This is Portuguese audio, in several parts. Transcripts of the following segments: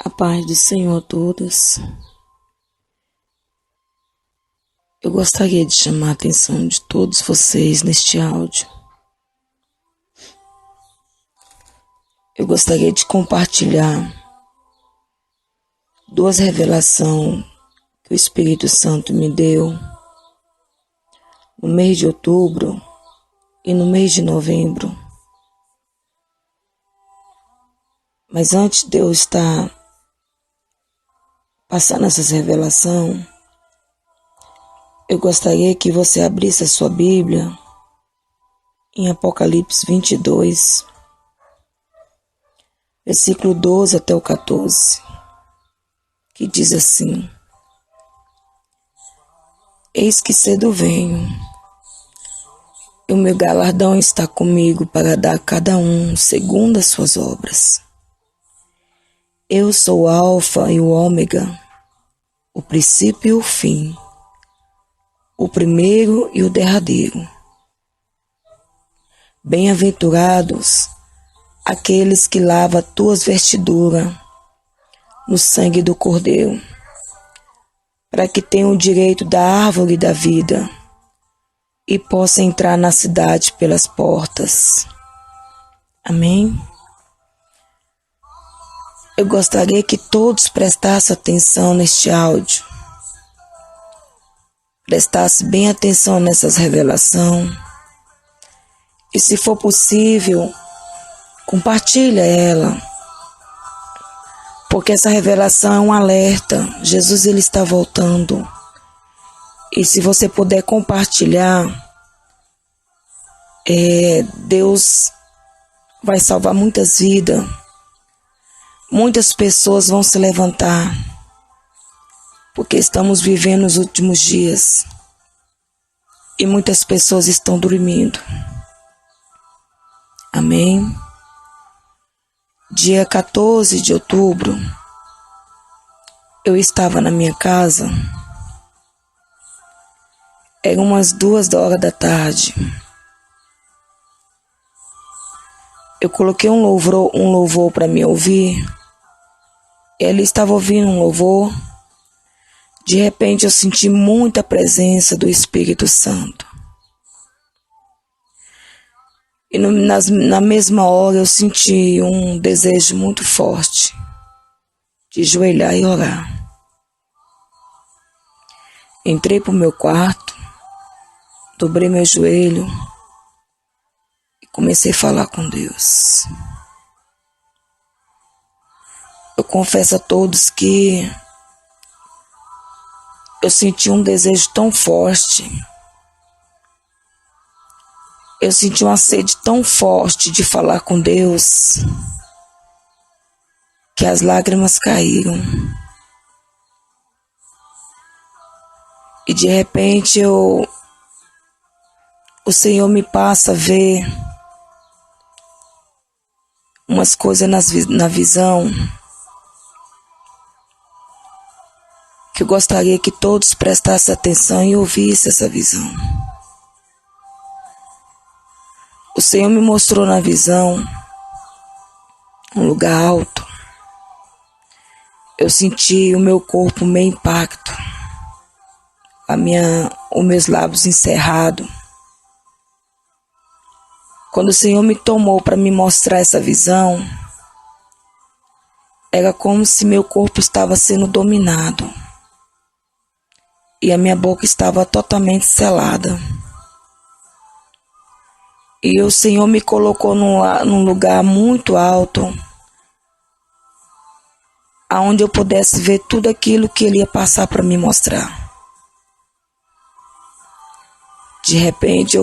A paz do Senhor a todos. Eu gostaria de chamar a atenção de todos vocês neste áudio. Eu gostaria de compartilhar duas revelações que o Espírito Santo me deu no mês de outubro e no mês de novembro. Mas antes de eu estar passando essas revelações, eu gostaria que você abrisse a sua Bíblia em Apocalipse 22, versículo 12 até o 14, que diz assim: Eis que cedo venho, e o meu galardão está comigo para dar a cada um segundo as suas obras. Eu sou o Alfa e o Ômega, o princípio e o fim, o primeiro e o derradeiro. Bem-aventurados aqueles que lavam tuas vestiduras no sangue do Cordeiro, para que tenham o direito da árvore da vida e possam entrar na cidade pelas portas. Amém? Eu gostaria que todos prestassem atenção neste áudio, prestassem bem atenção nessas revelações e, se for possível, compartilha ela, porque essa revelação é um alerta. Jesus, ele está voltando, e se você puder compartilhar, Deus vai salvar muitas vidas. Muitas pessoas vão se levantar, porque estamos vivendo os últimos dias e muitas pessoas estão dormindo. Amém? Dia 14 de outubro, eu estava na minha casa, eram umas 2 horas da tarde. Eu coloquei um louvor para me ouvir. Ele estava ouvindo um louvor. De repente eu senti muita presença do Espírito Santo. E na mesma hora eu senti um desejo muito forte de ajoelhar e orar. Entrei para o meu quarto, dobrei meu joelho e comecei a falar com Deus. Eu confesso a todos que eu senti um desejo tão forte, eu senti uma sede tão forte de falar com Deus, que as lágrimas caíram. E de repente o Senhor me passa a ver umas coisas na visão, que eu gostaria que todos prestassem atenção e ouvissem essa visão. O Senhor me mostrou na visão um lugar alto. Eu senti o meu corpo meio impacto, os meus lábios encerrados. Quando o Senhor me tomou para me mostrar essa visão, era como se meu corpo estava sendo dominado e a minha boca estava totalmente selada. E o Senhor me colocou num lugar muito alto, aonde eu pudesse ver tudo aquilo que Ele ia passar para me mostrar. De repente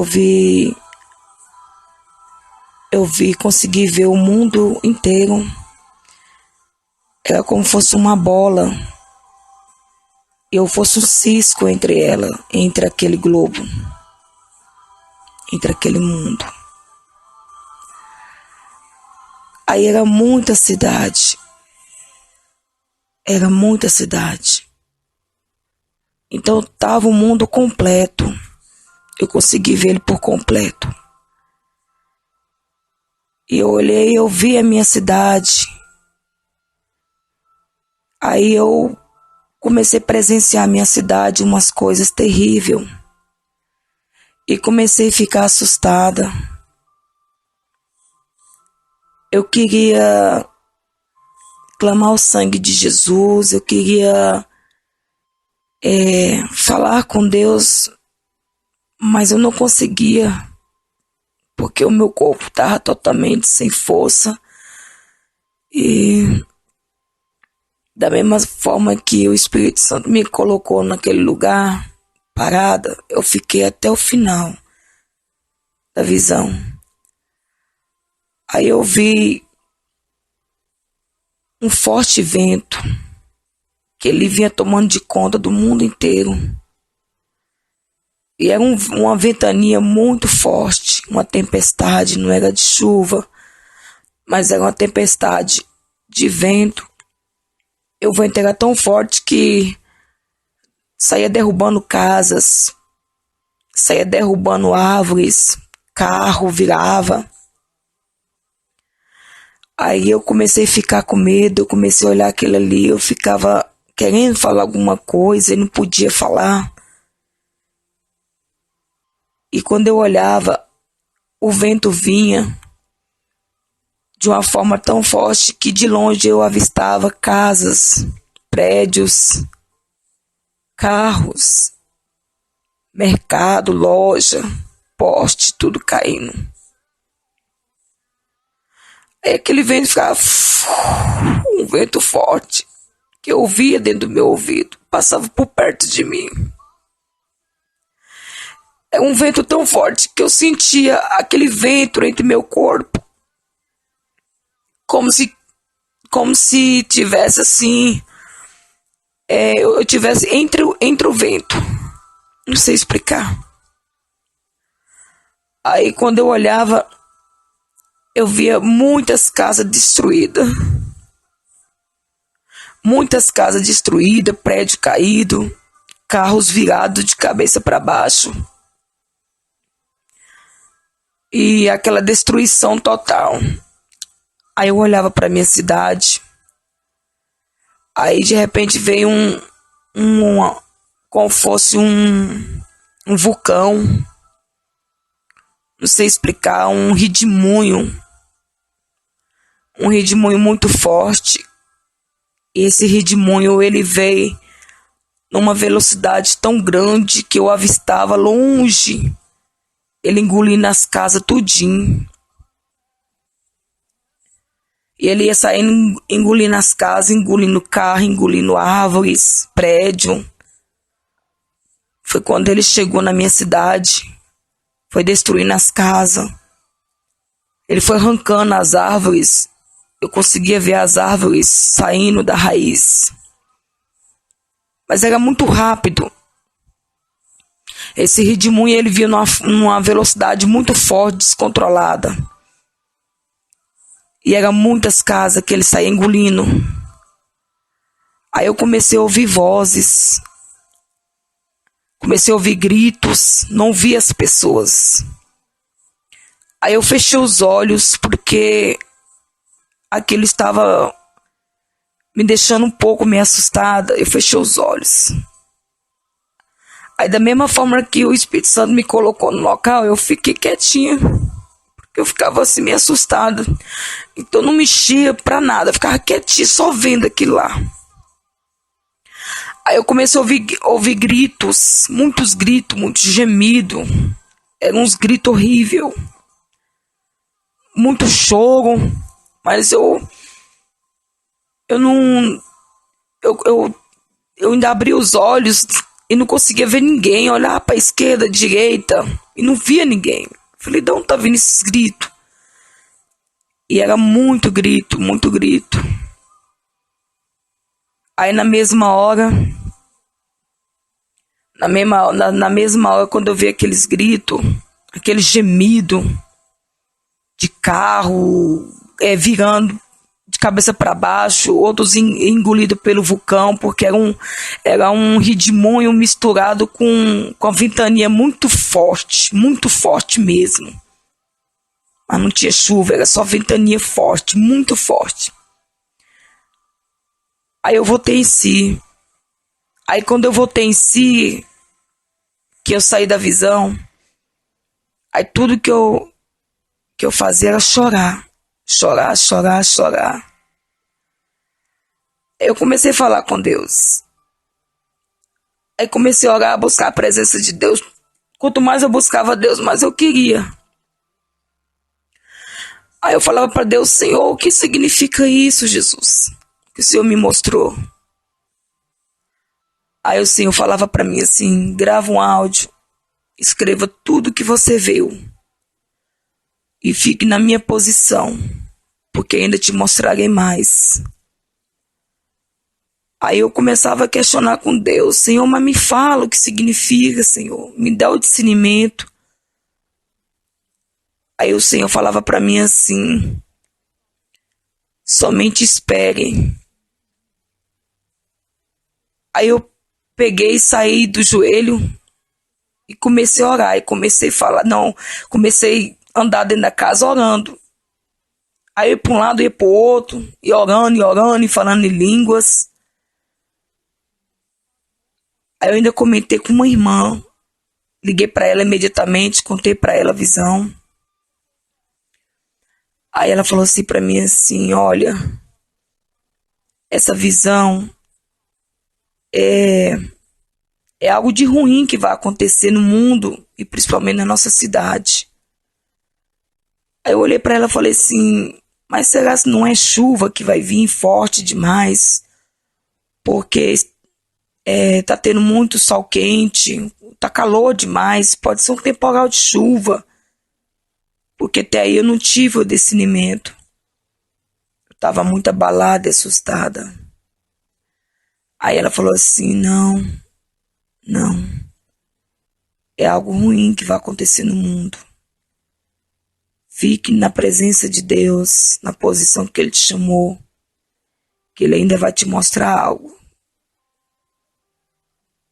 consegui ver o mundo inteiro. Era como se fosse uma bola, e eu fosse um cisco entre aquele globo, entre aquele mundo. Aí era muita cidade. Então estava o mundo completo. Eu consegui ver ele por completo. E eu olhei e eu vi a minha cidade. Aí eu comecei a presenciar minha cidade umas coisas terríveis. E comecei a ficar assustada. Eu queria clamar o sangue de Jesus, eu queria falar com Deus, mas eu não conseguia, porque o meu corpo estava totalmente sem força. E da mesma forma que o Espírito Santo me colocou naquele lugar, parada, eu fiquei até o final da visão. Aí eu vi um forte vento, que ele vinha tomando de conta do mundo inteiro. E era uma ventania muito forte, uma tempestade, não era de chuva, mas era uma tempestade de vento. E o vento era tão forte que saía derrubando casas, saía derrubando árvores, carro virava. Aí eu comecei a ficar com medo, eu comecei a olhar aquilo ali, eu ficava querendo falar alguma coisa e não podia falar. E quando eu olhava, o vento vinha de uma forma tão forte que de longe eu avistava casas, prédios, carros, mercado, loja, poste, tudo caindo. Aí aquele vento ficava um vento forte que eu ouvia dentro do meu ouvido, passava por perto de mim. É um vento tão forte que eu sentia aquele vento entre meu corpo, como se tivesse assim, eu tivesse entre o vento. Não sei explicar. Aí quando eu olhava, eu via muitas casas destruídas. Muitas casas destruídas, prédio caído, carros virados de cabeça para baixo. E aquela destruição total. Aí eu olhava para minha cidade. Aí de repente veio como fosse um vulcão. Não sei explicar, um redemoinho. Um redemoinho muito forte. E esse redemoinho, ele veio numa velocidade tão grande que eu avistava longe. Ele engolindo as casas tudinho. E ele ia saindo, engolindo as casas, engolindo carro, engolindo árvores, prédio. Foi quando ele chegou na minha cidade. Foi destruindo as casas. Ele foi arrancando as árvores. Eu conseguia ver as árvores saindo da raiz. Mas era muito rápido. Esse redemoinho, ele vinha numa velocidade muito forte, descontrolada. E eram muitas casas que ele saía engolindo. Aí eu comecei a ouvir vozes. Comecei a ouvir gritos. Não vi as pessoas. Aí eu fechei os olhos porque aquilo estava me deixando um pouco meio assustada. Eu fechei os olhos. Aí da mesma forma que o Espírito Santo me colocou no local, eu fiquei quietinha. Porque eu ficava assim meio assustada. Então eu não mexia pra nada. Eu ficava quietinha só vendo aquilo lá. Aí eu comecei a ouvir gritos. Muitos gemidos. Eram uns gritos horríveis. Muito choro. Mas eu não... Eu ainda abri os olhos e não conseguia ver ninguém. Olhava para a esquerda, direita e não via ninguém. Falei, de onde tá vindo esses gritos? E era muito grito, muito grito. Aí na mesma hora, quando eu vi aqueles gritos, aquele gemido de carro virando de cabeça para baixo, outros engolidos pelo vulcão, porque era um redemoinho misturado com a ventania muito forte mesmo. Mas não tinha chuva, era só ventania forte, muito forte. Aí eu voltei em si. Aí quando eu voltei em si, que eu saí da visão, aí tudo que eu fazia era chorar. Chorar, chorar, chorar. Eu comecei a falar com Deus. Aí comecei a orar, a buscar a presença de Deus. Quanto mais eu buscava Deus, mais eu queria. Aí eu falava para Deus: Senhor, o que significa isso, Jesus? Que o Senhor me mostrou. Aí o Senhor falava para mim assim: grava um áudio, escreva tudo que você viu e fique na minha posição, porque ainda te mostrarei mais. Aí eu começava a questionar com Deus: Senhor, mas me fala o que significa, Senhor, me dá o discernimento. Aí o Senhor falava para mim assim: somente espere. Aí eu peguei e saí do joelho e comecei a orar. E comecei a falar, não, comecei a andar dentro da casa orando. Aí eu ia para um lado, ia para o outro, e orando, e falando em línguas. Aí eu ainda comentei com uma irmã. Liguei para ela imediatamente, contei para ela a visão. Aí ela falou assim para mim assim: olha, essa visão é algo de ruim que vai acontecer no mundo e principalmente na nossa cidade. Aí eu olhei para ela e falei assim: mas será que não é chuva que vai vir forte demais? Porque tá tendo muito sol quente, tá calor demais, pode ser um temporal de chuva. Porque até aí eu não tive o discernimento. Eu estava muito abalada e assustada. Aí ela falou assim: não. É algo ruim que vai acontecer no mundo. Fique na presença de Deus, na posição que Ele te chamou, que Ele ainda vai te mostrar algo.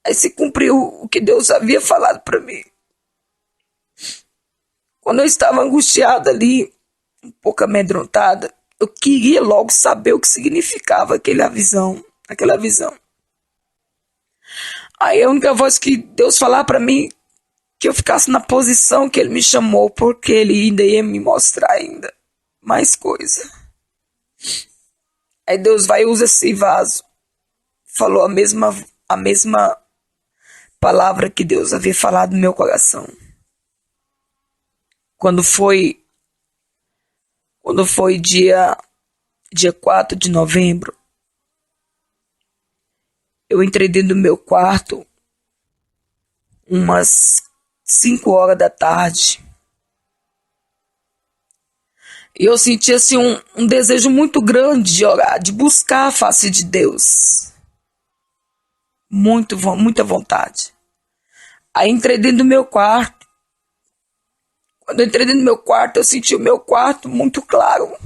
Aí se cumpriu o que Deus havia falado para mim. Quando eu estava angustiada ali, um pouco amedrontada, eu queria logo saber o que significava aquela visão. Aí a única voz que Deus falava para mim, que eu ficasse na posição que Ele me chamou, porque Ele ainda ia me mostrar ainda mais coisa. Aí Deus vai e usa esse vaso. Falou a mesma palavra que Deus havia falado no meu coração. Quando foi dia 4 de novembro, eu entrei dentro do meu quarto umas 5 horas da tarde. E eu senti assim um desejo muito grande de orar, de buscar a face de Deus. Muita vontade. Aí entrei dentro do meu quarto. Quando eu entrei dentro do meu quarto, eu senti o meu quarto muito claro.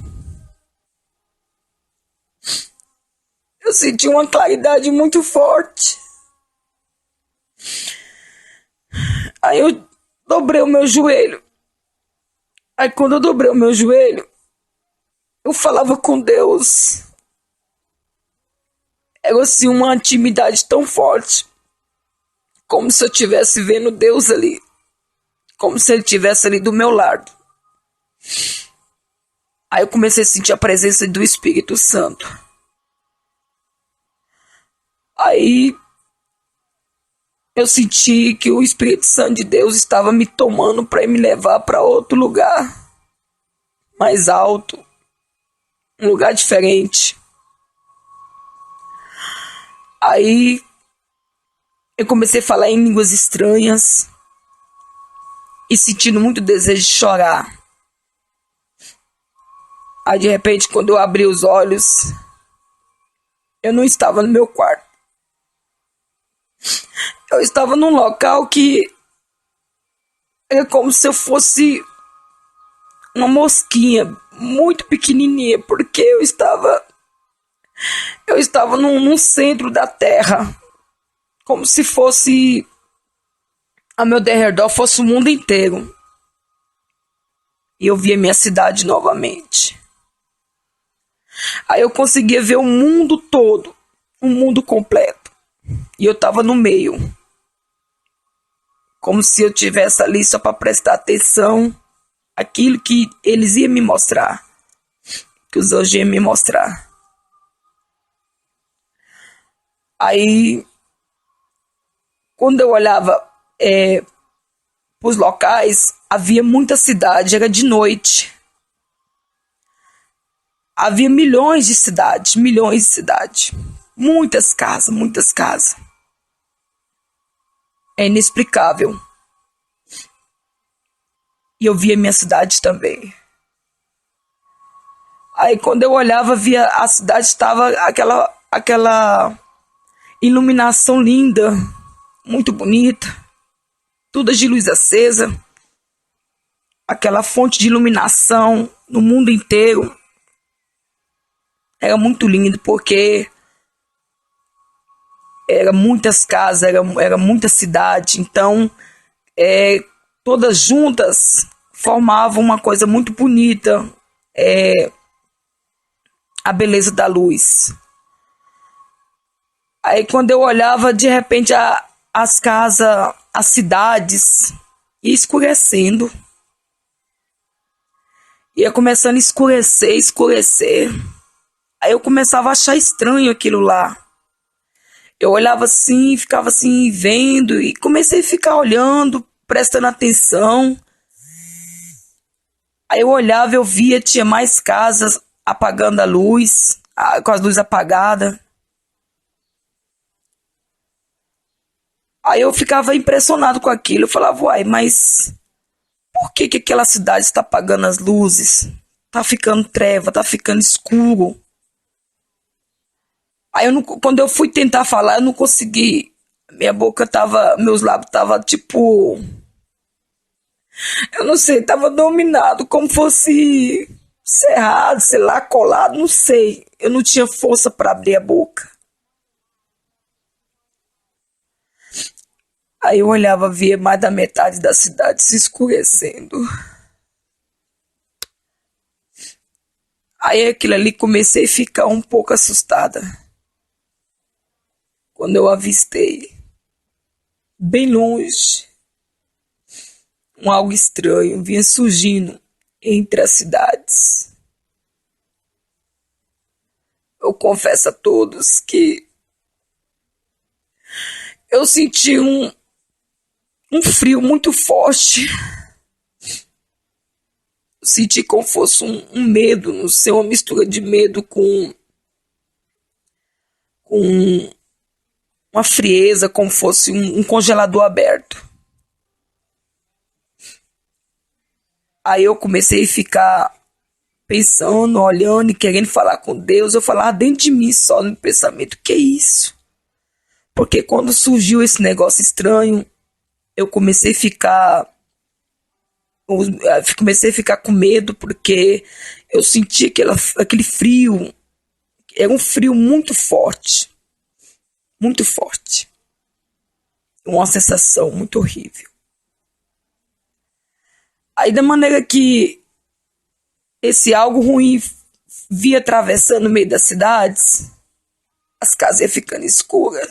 Eu senti uma claridade muito forte. Aí eu dobrei o meu joelho. Aí quando eu dobrei o meu joelho, eu falava com Deus. Era assim uma intimidade tão forte. Como se eu estivesse vendo Deus ali. Como se Ele estivesse ali do meu lado. Aí eu comecei a sentir a presença do Espírito Santo. Aí eu senti que o Espírito Santo de Deus estava me tomando para me levar para outro lugar. Mais alto. Um lugar diferente. Aí eu comecei a falar em línguas estranhas. E sentindo muito desejo de chorar. Aí de repente, quando eu abri os olhos, eu não estava no meu quarto. Eu estava num local que era como se eu fosse uma mosquinha muito pequenininha, porque eu estava num centro da terra, como se fosse a meu derredor fosse o mundo inteiro. E eu via minha cidade novamente. Aí eu conseguia ver o mundo todo. um mundo completo. E eu estava no meio, como se eu tivesse ali só para prestar atenção àquilo que eles iam me mostrar, que os anjos iam me mostrar. Aí, quando eu olhava para os locais, havia muita cidade, era de noite. Havia milhões de cidades, muitas casas, muitas casas. É inexplicável. E eu via minha cidade também. Aí quando eu olhava, via a cidade estava aquela iluminação linda, muito bonita, tudo de luz acesa, aquela fonte de iluminação no mundo inteiro. Era muito lindo porque era muitas casas, era muita cidade, então todas juntas formavam uma coisa muito bonita, a beleza da luz. Aí quando eu olhava, de repente as casas, as cidades, ia escurecendo. Ia começando a escurecer. Aí eu começava a achar estranho aquilo lá. Eu olhava assim, ficava assim, vendo, e comecei a ficar olhando, prestando atenção. Aí eu olhava, eu via, tinha mais casas apagando a luz, com as luzes apagadas. Aí eu ficava impressionado com aquilo. Eu falava, uai, mas por que aquela cidade está apagando as luzes? Tá ficando treva, tá ficando escuro. Aí quando eu fui tentar falar, eu não consegui. Meus lábios estavam tipo, eu não sei, tava dominado, como fosse cerrado, sei lá, colado, não sei. Eu não tinha força para abrir a boca. Aí eu olhava, via mais da metade da cidade se escurecendo. Aí aquilo ali, comecei a ficar um pouco assustada. Quando eu avistei, bem longe, algo estranho vinha surgindo entre as cidades. Eu confesso a todos que eu senti um frio muito forte. Eu senti como fosse um medo, não sei, uma mistura de medo com uma frieza, como fosse um congelador aberto. Aí eu comecei a ficar pensando, olhando e querendo falar com Deus. Eu falava dentro de mim só no pensamento, que é isso? Porque quando surgiu esse negócio estranho, eu comecei a ficar com medo, porque eu senti aquele frio. Era um frio muito forte. Muito forte. Uma sensação muito horrível. Aí da maneira que esse algo ruim via atravessando o meio das cidades, as casas iam ficando escuras.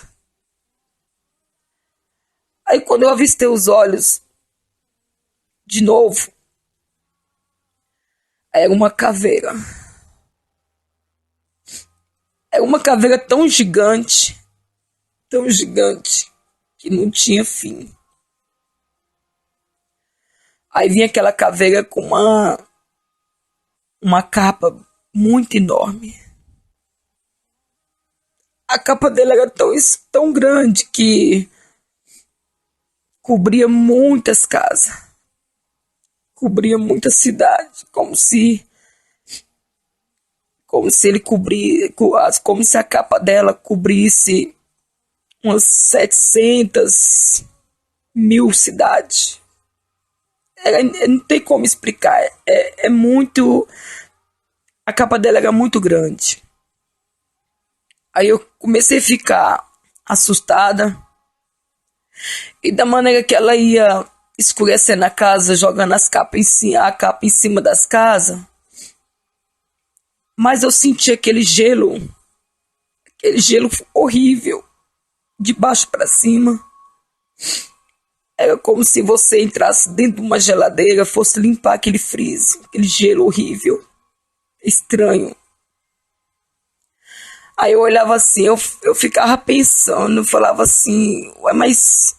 Aí quando eu avistei os olhos de novo, era uma caveira. Era uma caveira tão gigante, que não tinha fim. Aí vinha aquela caveira com uma capa muito enorme. A capa dela era tão grande que cobria muitas casas, cobria muita cidade, como se a capa dela cobrisse umas 700 mil cidades. Não tem como explicar. É muito. A capa dela era muito grande. Aí eu comecei a ficar assustada. E da maneira que ela ia escurecendo a casa, jogando a capa em cima das casas, mas eu senti aquele gelo aquele gelo horrível, de baixo para cima. Era como se você entrasse dentro de uma geladeira, fosse limpar aquele freeze, aquele gelo horrível, estranho. Aí eu olhava assim, eu ficava pensando, eu falava assim, ué, mas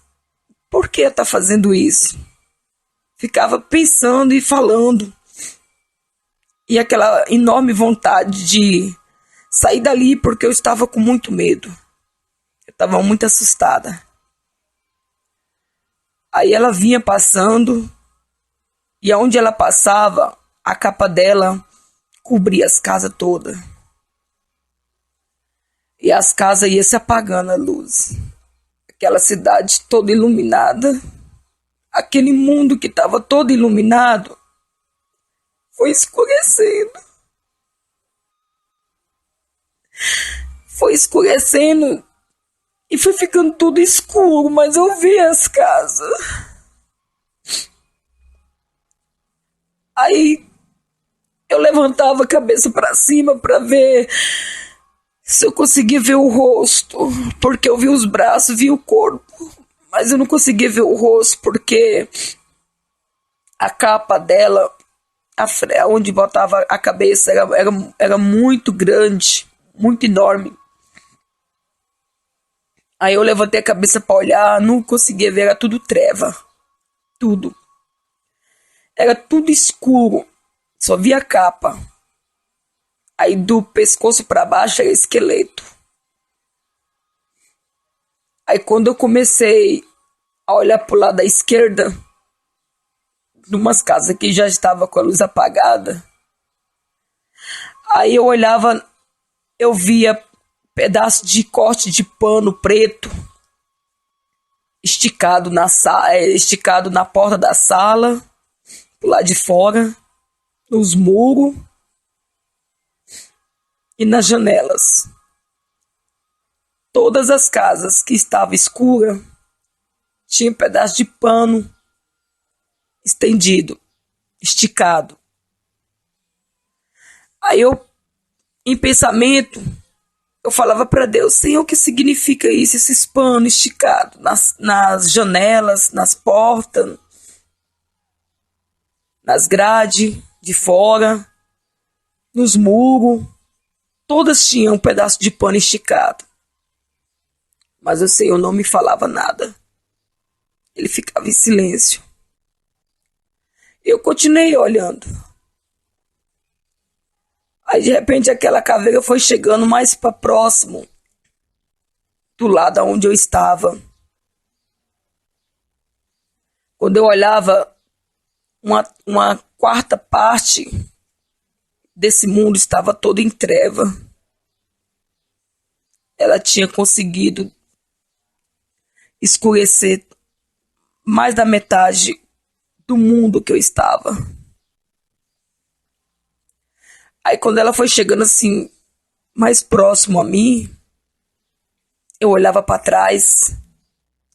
por que tá fazendo isso? Ficava pensando e falando. E aquela enorme vontade de sair dali, porque eu estava com muito medo. Eu estava muito assustada. Aí ela vinha passando, e aonde ela passava, a capa dela cobria as casas todas. E as casas iam se apagando a luz. Aquela cidade toda iluminada, aquele mundo que estava todo iluminado, foi escurecendo. Foi escurecendo e foi ficando tudo escuro, mas eu vi as casas. Aí eu levantava a cabeça para cima para ver se eu conseguia ver o rosto, porque eu vi os braços, vi o corpo, mas eu não conseguia ver o rosto porque a capa dela, onde botava a cabeça, era muito grande, muito enorme. Aí eu levantei a cabeça para olhar, não conseguia ver, era tudo treva, tudo. Era tudo escuro, só via a capa. Aí do pescoço para baixo era esqueleto. Aí quando eu comecei a olhar pro lado da esquerda, de umas casas que já estava com a luz apagada, aí eu olhava, eu via pedaço de corte de pano preto esticado esticado na porta da sala, pro lado de fora, nos muros e nas janelas. Todas as casas que estavam escuras tinham um pedaço de pano estendido, esticado. Aí eu, em pensamento, eu falava para Deus, Senhor, o que significa isso, esses panos esticados nas janelas, nas portas, nas grades de fora, nos muros, todas tinham um pedaço de pano esticado. Mas o Senhor não me falava nada. Ele ficava em silêncio. Eu continuei olhando. Aí de repente aquela caveira foi chegando mais para próximo do lado onde eu estava. Quando eu olhava, uma quarta parte desse mundo estava todo em treva. Ela tinha conseguido escurecer mais da metade do mundo que eu estava. Aí quando ela foi chegando assim, mais próximo a mim, eu olhava para trás,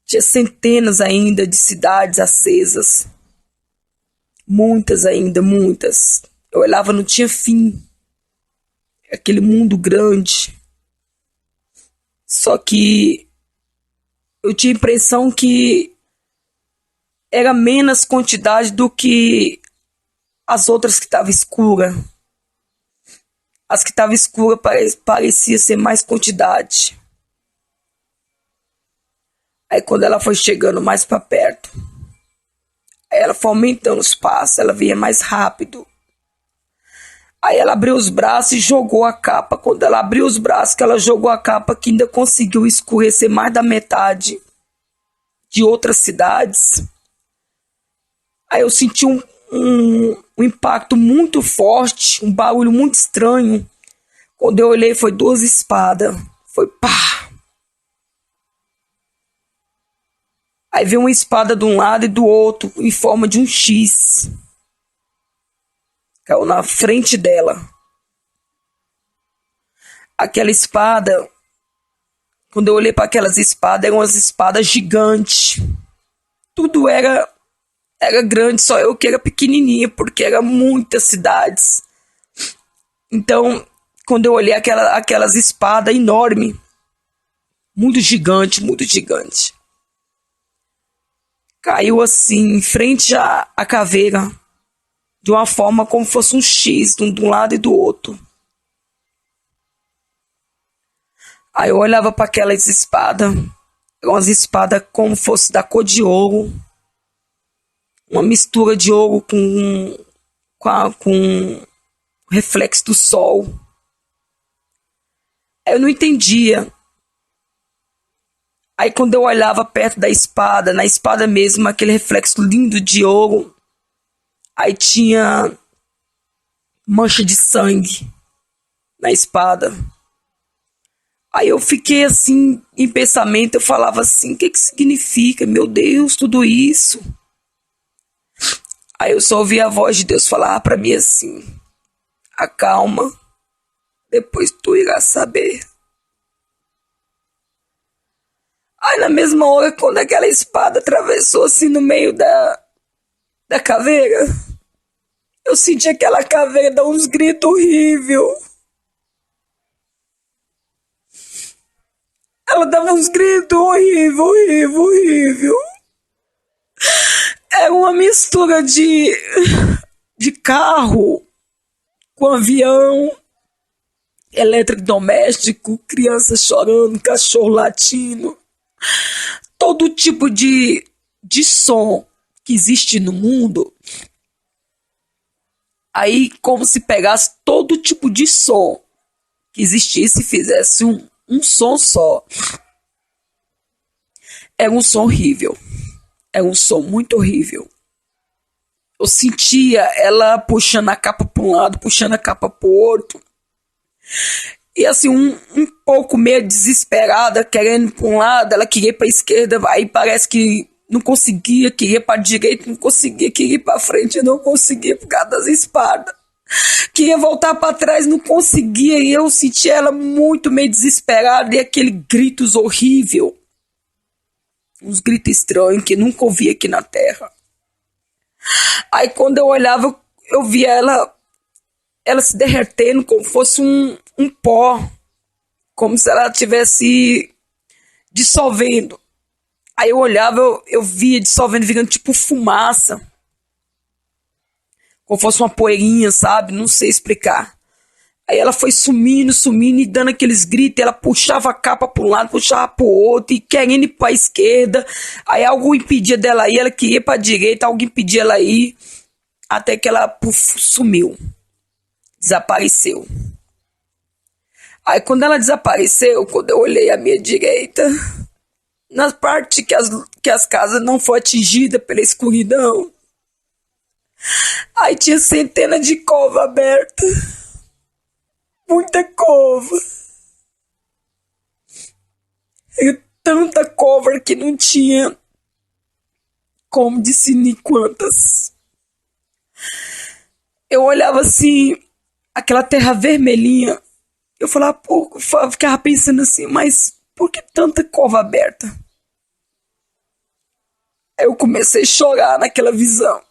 tinha centenas ainda de cidades acesas. Muitas ainda, muitas. Eu olhava, não tinha fim. Aquele mundo grande. Só que eu tinha a impressão que era menos quantidade do que as outras que estavam escuras. As que estavam escuras parecia ser mais quantidade. Aí quando ela foi chegando mais para perto, ela foi aumentando os passos, ela vinha mais rápido. Aí ela abriu os braços e jogou a capa. Quando ela abriu os braços, que ela jogou a capa, que ainda conseguiu escurecer mais da metade de outras cidades. Aí eu senti um impacto muito forte, um barulho muito estranho. Quando eu olhei, foi 2 espadas. Foi pá! Aí veio uma espada de um lado e do outro, em forma de um X. Caiu na frente dela. Aquela espada, quando eu olhei para aquelas espadas, eram umas espadas gigantes. Tudo era grande, só eu que era pequenininha, porque eram muitas cidades. Então, quando eu olhei aquelas espadas enormes, muito gigante, muito gigante. Caiu assim, em frente à caveira, de uma forma como fosse um X, de um lado e do outro. Aí eu olhava para aquelas espadas, umas espadas como fosse da cor de ouro, uma mistura de ouro com reflexo do sol. Eu não entendia. Aí quando eu olhava perto da espada, na espada mesmo, aquele reflexo lindo de ouro, aí tinha mancha de sangue na espada. Aí eu fiquei assim, em pensamento, eu falava assim, o que significa? Meu Deus, tudo isso. Aí eu só ouvi a voz de Deus falar para mim assim, acalma, depois tu irás saber. Aí na mesma hora, quando aquela espada atravessou assim no meio da caveira, eu senti aquela caveira dar uns gritos horríveis. Ela dava uns gritos horrível. Era uma mistura de carro com avião, eletrodoméstico, criança chorando, cachorro latindo. Todo tipo de som que existe no mundo. Aí, como se pegasse todo tipo de som que existisse e fizesse um som só. Era um som horrível. Era um som muito horrível. Eu sentia ela puxando a capa para um lado, puxando a capa para o outro. E assim, um pouco meio desesperada, querendo ir para um lado, ela queria ir para a esquerda, aí parece que não conseguia, queria ir para a direita, não conseguia, queria ir para frente, não conseguia por causa das espadas. Queria voltar para trás, não conseguia, e eu sentia ela muito meio desesperada, e aquele gritos horrível. Uns gritos estranhos que nunca ouvi aqui na Terra. Aí quando eu olhava, eu via ela se derretendo como fosse um pó, como se ela estivesse dissolvendo. Aí eu olhava, eu via dissolvendo, virando tipo fumaça, como fosse uma poeirinha, sabe? Não sei explicar. Aí ela foi sumindo e dando aqueles gritos. Ela puxava a capa para um lado, puxava para o outro, e querendo ir para a esquerda. Aí algo impedia dela ir, ela queria ir para a direita, algo impedia ela ir, até que ela sumiu. Desapareceu. Aí quando ela desapareceu, quando eu olhei à minha direita, na parte que as casas não foram atingidas pela escuridão, aí tinha centenas de covas abertas. Muita cova. E tanta cova que não tinha como discernir quantas. Eu olhava assim, aquela terra vermelhinha. Eu ficava pensando assim, mas por que tanta cova aberta? Aí eu comecei a chorar naquela visão.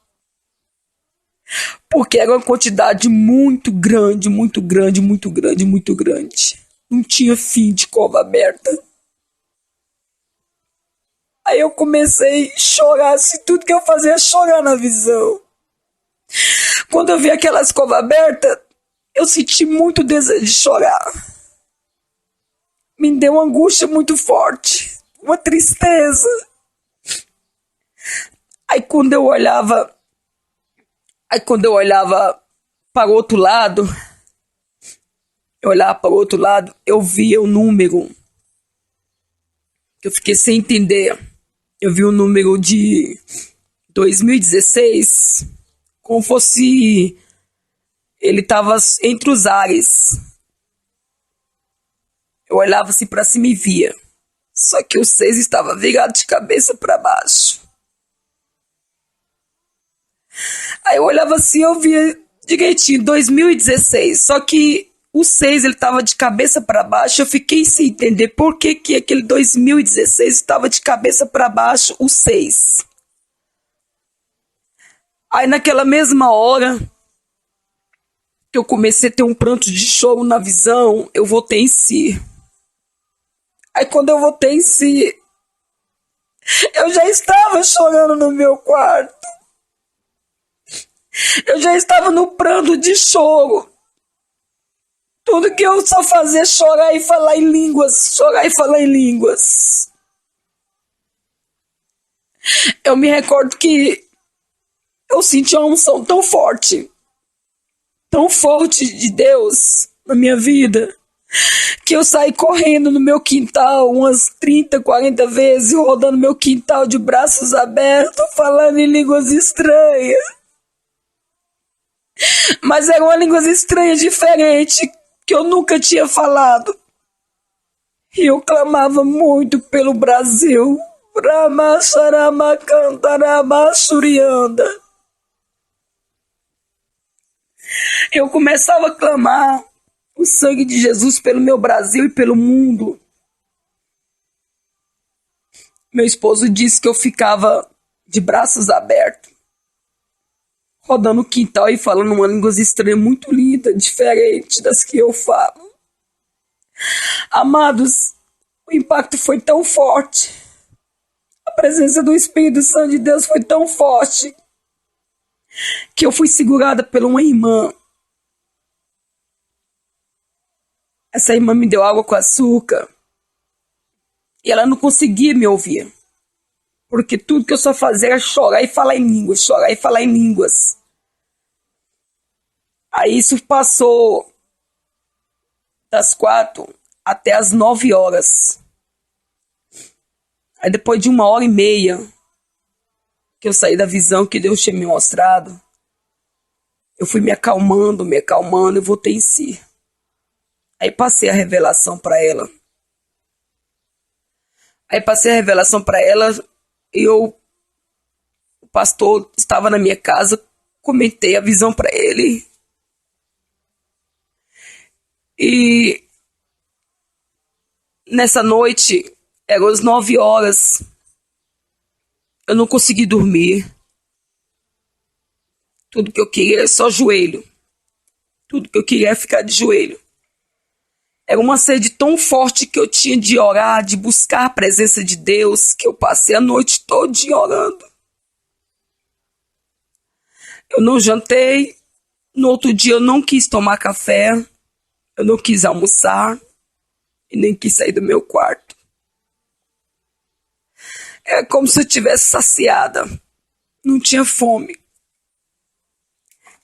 Porque era uma quantidade muito grande. Não tinha fim de cova aberta. Aí eu comecei a chorar, assim, tudo que eu fazia chorar na visão. Quando eu vi aquelas covas abertas, eu senti muito desejo de chorar. Me deu uma angústia muito forte, uma tristeza. Aí quando eu olhava para o outro lado, eu via o número. Eu fiquei sem entender. Eu vi o número de 2016, como fosse ele estava entre os ares. Eu olhava assim para cima e via. Só que o 6 estava virado de cabeça para baixo. Aí eu olhava assim, eu via direitinho, 2016. Só que o 6 ele estava de cabeça para baixo. Eu fiquei sem entender por que aquele 2016 estava de cabeça para baixo, o 6. Aí naquela mesma hora, que eu comecei a ter um pranto de choro na visão, eu voltei em si. Aí quando eu voltei em si, eu já estava chorando no meu quarto. Eu já estava no pranto de choro. Tudo que eu só fazia é chorar e falar em línguas, chorar e falar em línguas. Eu me recordo que eu senti uma unção tão forte de Deus na minha vida, que eu saí correndo no meu quintal umas 30, 40 vezes, rodando meu quintal de braços abertos, falando em línguas estranhas. Mas eram uma línguas estranhas, diferentes, que eu nunca tinha falado. E eu clamava muito pelo Brasil. Brahma-charama-cantarama-surianda. Eu começava a clamar o sangue de Jesus pelo meu Brasil e pelo mundo. Meu esposo disse que eu ficava de braços abertos, rodando o quintal e falando uma língua estranha muito linda, diferente das que eu falo. Amados, o impacto foi tão forte. A presença do Espírito Santo de Deus foi tão forte que eu fui segurada por uma irmã. Essa irmã me deu água com açúcar e ela não conseguia me ouvir, porque tudo que eu só fazia era chorar e falar em línguas, chorar e falar em línguas. Aí isso passou das 4 até as 9 horas. Aí depois de 1h30 que eu saí da visão que Deus tinha me mostrado, eu fui me acalmando e voltei em si. Aí passei a revelação para ela. E o pastor estava na minha casa, comentei a visão para ele. E nessa noite, eram as 9 horas, eu não consegui dormir. Tudo que eu queria era só joelho. Tudo que eu queria era ficar de joelho. Era uma sede tão forte que eu tinha de orar, de buscar a presença de Deus, que eu passei a noite toda orando. Eu não jantei. No outro dia eu não quis tomar café. Eu não quis almoçar. E nem quis sair do meu quarto. Era como se eu estivesse saciada. Não tinha fome.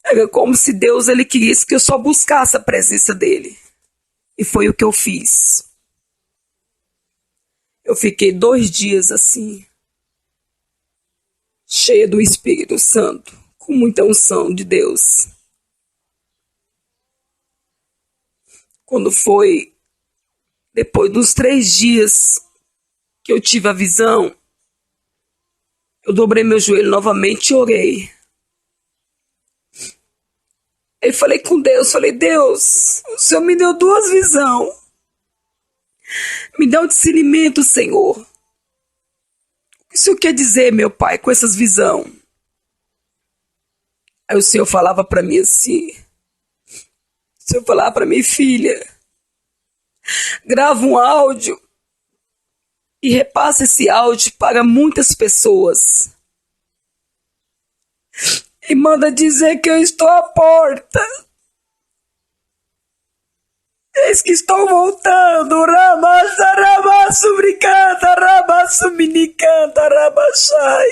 Era como se Deus ele quisesse que eu só buscasse a presença dele. E foi o que eu fiz. Eu fiquei 2 dias assim, cheia do Espírito Santo, com muita unção de Deus. Quando foi depois dos 3 dias que eu tive a visão, eu dobrei meu joelho novamente e orei. Eu falei com Deus, Deus, o Senhor me deu 2 visões. Me dá um discernimento, Senhor. O que o Senhor quer dizer, meu Pai, com essas visões? Aí o Senhor falava para mim assim. O Senhor falava para mim, filha, grava um áudio e repassa esse áudio para muitas pessoas. E manda dizer que eu estou à porta. Eis que estou voltando. Ramasarabasubricanta, rabasuminicanta, rabachai.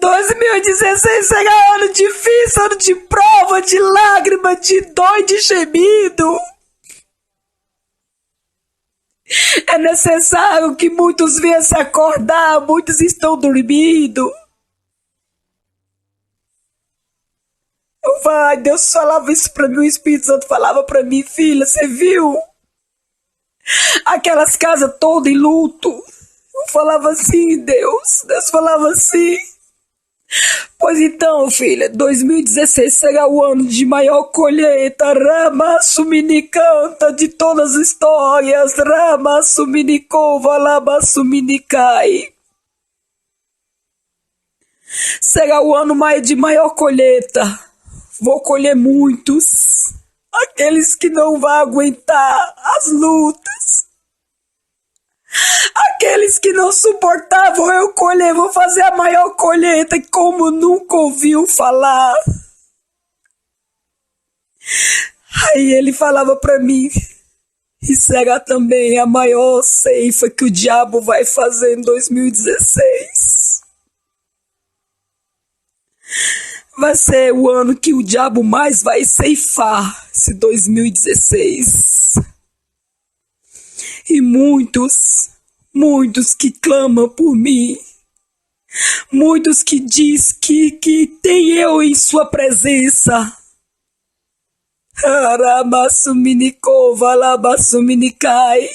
2016 será ano difícil, ano de prova, de lágrima, de dor e de gemido. É necessário que muitos venham se acordar, muitos estão dormindo. Deus falava isso pra mim, o Espírito Santo falava pra mim, filha, você viu? Aquelas casas todas em luto. Eu falava assim, Deus falava assim. Pois então, filha, 2016 será o ano de maior colheita, Ramassuminicanta, de todas as histórias, Ramassuminicova, Labassuminicai. Será o ano de maior colheita. Vou colher muitos. Aqueles que não vão aguentar as lutas. Aqueles que não suportavam eu colher. Vou fazer a maior colheita como nunca ouviu falar. Aí ele falava para mim, e será também a maior ceifa que o diabo vai fazer em 2016. Vai ser o ano que o diabo mais vai ceifar, esse 2016. E muitos que clamam por mim, muitos que diz que tem eu em sua presença. Arabassuminicova, labassuminicai.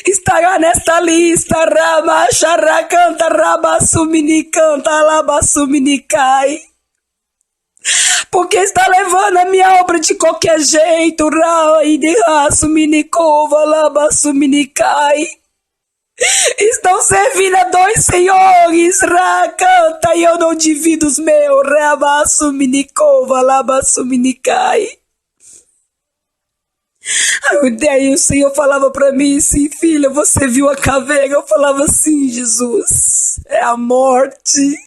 Estará nesta lista, Ramacharacanta, Rabassuminicanta, labassuminicai. Porque está levando a minha obra de qualquer jeito, Raidehassuminicova, labassuminicai. Estão servindo a dois senhores, Rakanta, e eu não divido os meus, Rabassuminicova, labassuminicai. Aí o Senhor falava para mim assim, filha, você viu a caveira? Eu falava assim, Jesus, é a morte.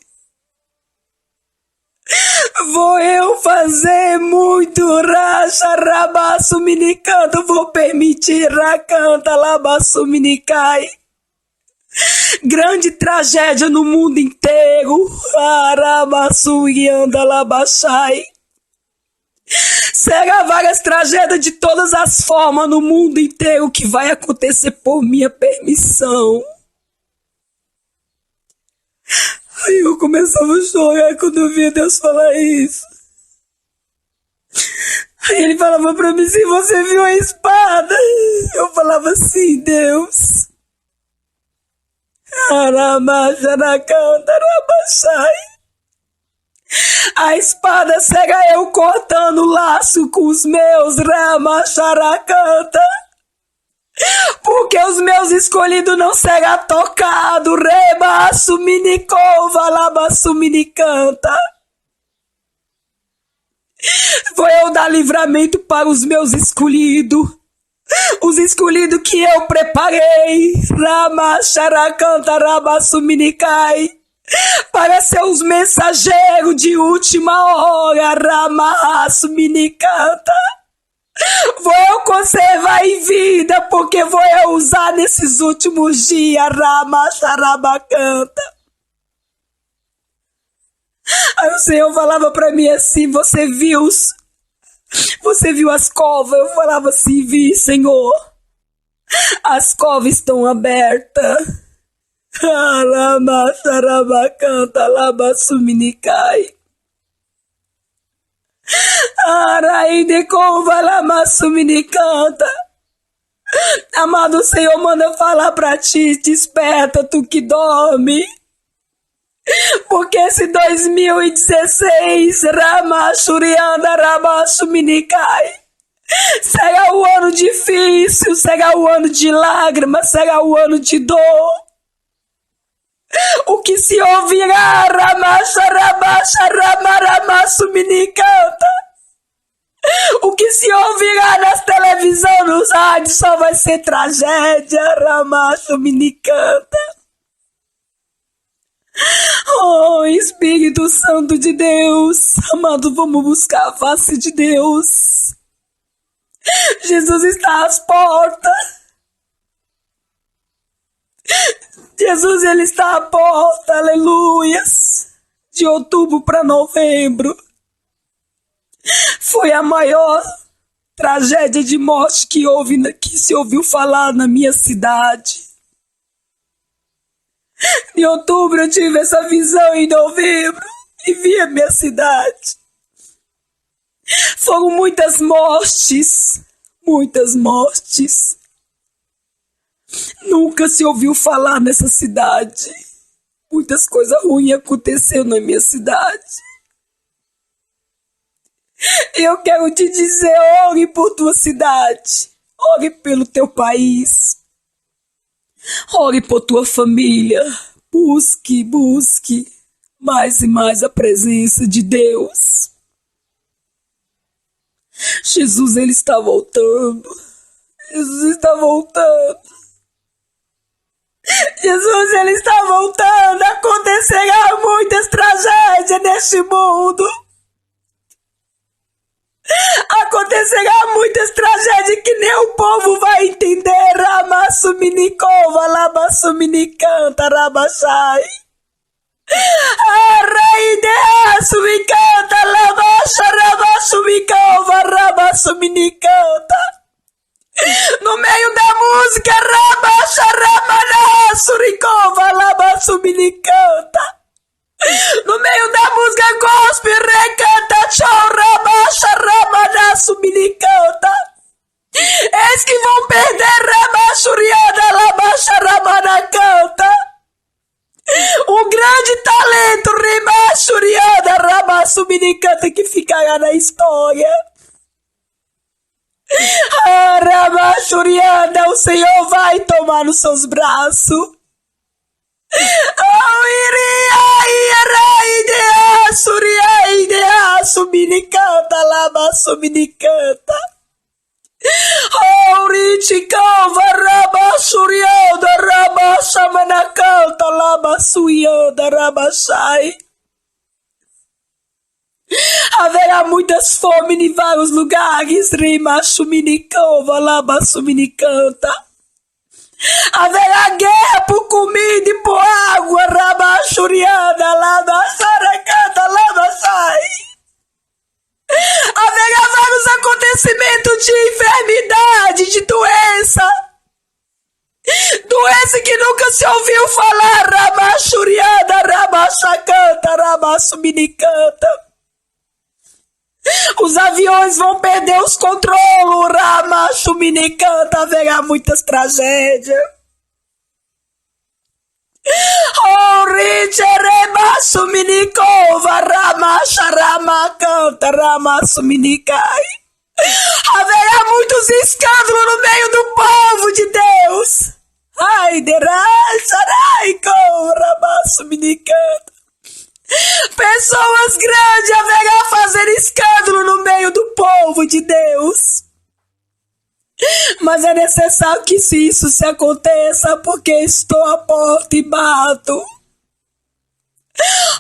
Vou eu fazer muito, racha, rabassuminicanta, vou permitir, Rakanta, labassuminicai. Grande tragédia no mundo inteiro, Aramassuianda labachai. Será várias tragédias de todas as formas no mundo inteiro que vai acontecer por minha permissão. Aí eu começava a chorar quando eu via Deus falar isso. Aí ele falava pra mim, se você viu a espada? Eu falava assim, Deus. A espada cega eu cortando o laço com os meus, Ramacharacanta. Porque os meus escolhidos não será tocado, Rebassuminicova, labassuminicanta. Vou eu dar livramento para os meus escolhidos. Os escolhidos que eu preparei, Ramacharacanta, Rabassuminicai, para ser os mensageiros de última hora, Ramassuminicanta. Vou eu conservar em vida, porque vou eu usar nesses últimos dias, Ramacharabacanta. Aí o Senhor falava para mim assim, você viu as covas? Eu falava assim, vi, Senhor. As covas estão abertas. Aramacharabacanta, labassuminicai. Araidecova, lamassuminicanta. Amado Senhor, manda falar pra ti, desperta, tu que dorme. Porque esse 2016, Ramachurianda, Rabassuminicai, será o ano difícil, será o ano de lágrimas, será o ano de dor. O que se ouvirá, Ramacharabacharamaramassuminincanta. O que se ouvirá nas televisões, nos rádios, só vai ser tragédia, Ramassuminicanta. Oh, Espírito Santo de Deus, amado, vamos buscar a face de Deus. Jesus está às portas. Jesus, ele está à porta, aleluias. De outubro para novembro. Foi a maior tragédia de morte que se ouviu falar na minha cidade. Em outubro eu tive essa visão, em novembro, e vi a minha cidade. Foram muitas mortes, muitas mortes. Nunca se ouviu falar nessa cidade. Muitas coisas ruins aconteceram na minha cidade. Eu quero te dizer, ore por tua cidade, ore pelo teu país, ore por tua família, busque mais e mais a presença de Deus. Jesus, ele está voltando. Jesus está voltando. Jesus, ele está voltando. Acontecerá muitas tragédias neste mundo. Acontecerá muitas tragédias que nem o povo vai entender. Ramassuminicova, labassuminicanta, rabachai. Arreideassumicanta, labacha, rabassumicova, rabassuminicanta. No meio da música, rabacha, ramana, suricova, labassuminicanta. No meio da música, gospel, recanta, tchau, rabacha, ramana, suminicanta. Eis que vão perder, rabachuriana, labacha, ramana, canta. Um grande talento, rimachuriana, rabassumini, que ficará na história. Ah, Ramachuriana, o Senhor vai tomar nos seus braços. Oh, iria, suria, idea, suminicanta, lama, suminicanta. Oh, riticava, raba, surianda, raba, chamanacanta, lama, suianda, raba, chai. Haverá muitas fomes em vários lugares, rima, chuminicova, lama, suminicanta. Haverá guerra por comida e por água, rabachuriana, lama, saracanta, lama, sai. Haverá vários acontecimentos de enfermidade, de doença. Doença que nunca se ouviu falar, rabachuriana, rabachacanta, rabassuminicanta. Os aviões vão perder os controles, ramachuminicanta, haverá muitas tragédias. Oh, richerebachuminicova, ramacharamacanta, ramassuminicai. Haverá muitos escândalos no meio do povo de Deus. Ai, deracharaiko, ramassuminicanta. Pessoas grandes haverá fazer escândalo no meio do povo de Deus. Mas é necessário que isso se aconteça, porque estou à porta e bato.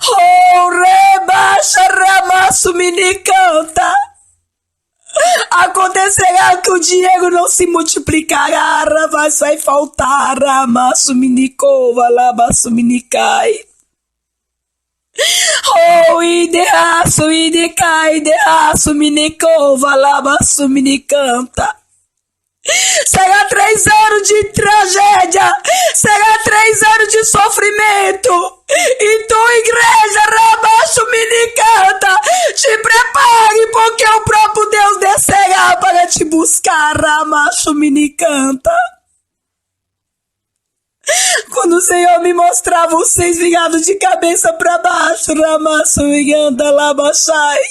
Oh, rebaixa, ramassuminicanta. Acontecerá que o dinheiro não se multiplicará, mas vai faltar, ramassuminicova, labassuminicai. Oh, ideaço, minicova, laba, minicanta. Será 3 anos de tragédia, será 3 anos de sofrimento. E tu, igreja, rabaixo, minicanta, te prepare, porque o próprio Deus descerá para te buscar, rabaixo, minicanta. Quando o Senhor me mostrava vocês virados de cabeça para baixo, ramaço, viganda, labachai.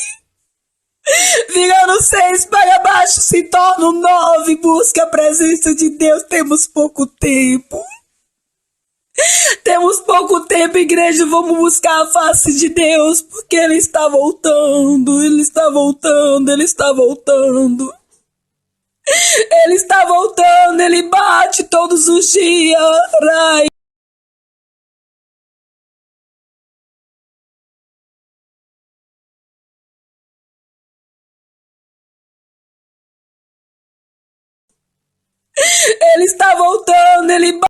Virando 6 para baixo se torna 9, busca a presença de Deus. Temos pouco tempo. Temos pouco tempo, igreja, vamos buscar a face de Deus, porque Ele está voltando, Ele está voltando, Ele está voltando. Ele está voltando, ele bate todos os dias. Rai. Ele está voltando, ele